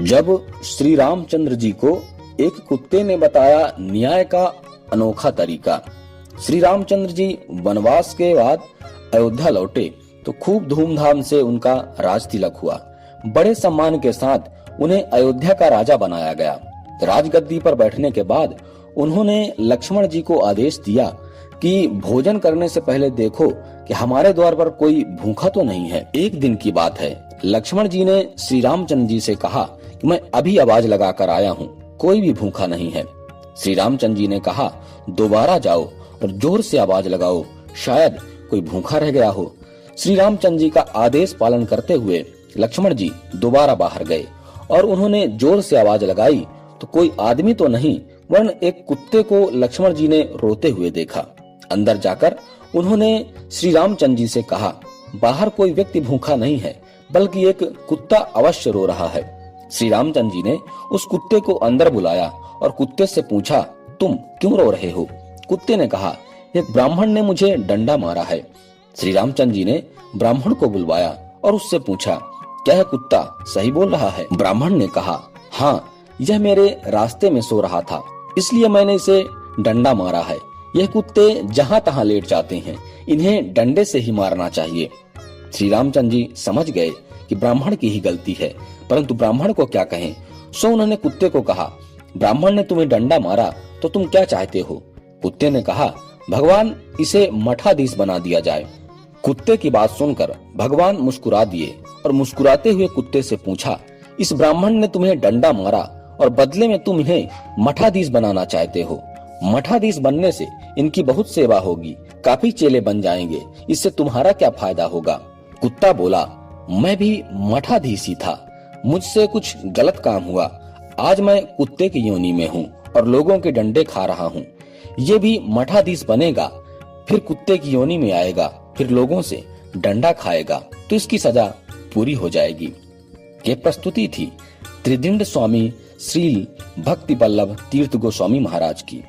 जब श्री रामचंद्र जी को एक कुत्ते ने बताया न्याय का अनोखा तरीका। श्री रामचंद्र जी वनवास के बाद अयोध्या लौटे तो खूब धूमधाम से उनका राज तिलक हुआ। बड़े सम्मान के साथ उन्हें अयोध्या का राजा बनाया गया। राजगद्दी पर बैठने के बाद उन्होंने लक्ष्मण जी को आदेश दिया कि भोजन करने से पहले देखो कि हमारे द्वार पर कोई भूखा तो नहीं है। एक दिन की बात है, लक्ष्मण जी ने श्री रामचंद्र जी से कहा कि मैं अभी आवाज लगाकर आया हूँ, कोई भी भूखा नहीं है। श्री रामचंद्र जी ने कहा दोबारा जाओ और जोर से आवाज लगाओ, शायद कोई भूखा रह गया हो। श्री रामचंद्र जी का आदेश पालन करते हुए लक्ष्मण जी दोबारा बाहर गए और उन्होंने जोर से आवाज लगाई तो कोई आदमी तो नहीं वरन एक कुत्ते को लक्ष्मण जी ने रोते हुए देखा। अंदर जाकर उन्होंने श्री रामचंद्र जी से कहा बाहर कोई व्यक्ति भूखा नहीं है, बल्कि एक कुत्ता अवश्य रो रहा है। श्री रामचंद्र जी ने उस कुत्ते को अंदर बुलाया और कुत्ते से पूछा तुम क्यों रो रहे हो? कुत्ते ने कहा एक ब्राह्मण ने मुझे डंडा मारा है। श्री रामचंद्र जी ने ब्राह्मण को बुलवाया और उससे पूछा क्या है कुत्ता सही बोल रहा है? ब्राह्मण ने कहा हाँ, यह मेरे रास्ते में सो रहा था, इसलिए मैंने इसे डंडा मारा है। यह कुत्ते जहाँ तहाँ लेट जाते हैं, इन्हें डंडे से ही मारना चाहिए। श्री रामचंद्र जी समझ गए कि ब्राह्मण की ही गलती है, परंतु ब्राह्मण को क्या कहें। सो उन्होंने कुत्ते को कहा ब्राह्मण ने तुम्हें डंडा मारा तो तुम क्या चाहते हो? कुत्ते ने कहा भगवान इसे मठाधीश बना दिया जाए। कुत्ते की बात सुनकर भगवान मुस्कुरा दिए और मुस्कुराते हुए कुत्ते से पूछा इस ब्राह्मण ने तुम्हें डंडा मारा और बदले में तुम इन्हें मठाधीश बनाना चाहते हो। मठाधीश बनने से इनकी बहुत सेवा होगी, काफी चेले बन जाएंगे, इससे तुम्हारा क्या फायदा होगा? कुत्ता बोला मैं भी मठाधीश ही था, मुझसे कुछ गलत काम हुआ। आज मैं कुत्ते की योनि में हूँ और लोगों के डंडे खा रहा हूँ। ये भी मठाधीश बनेगा, फिर कुत्ते की योनि में आएगा, फिर लोगों से डंडा खाएगा, तो इसकी सजा पूरी हो जाएगी। ये प्रस्तुति थी त्रिदिंड स्वामी श्री भक्ति वल्लभ तीर्थ गोस्वामी महाराज की।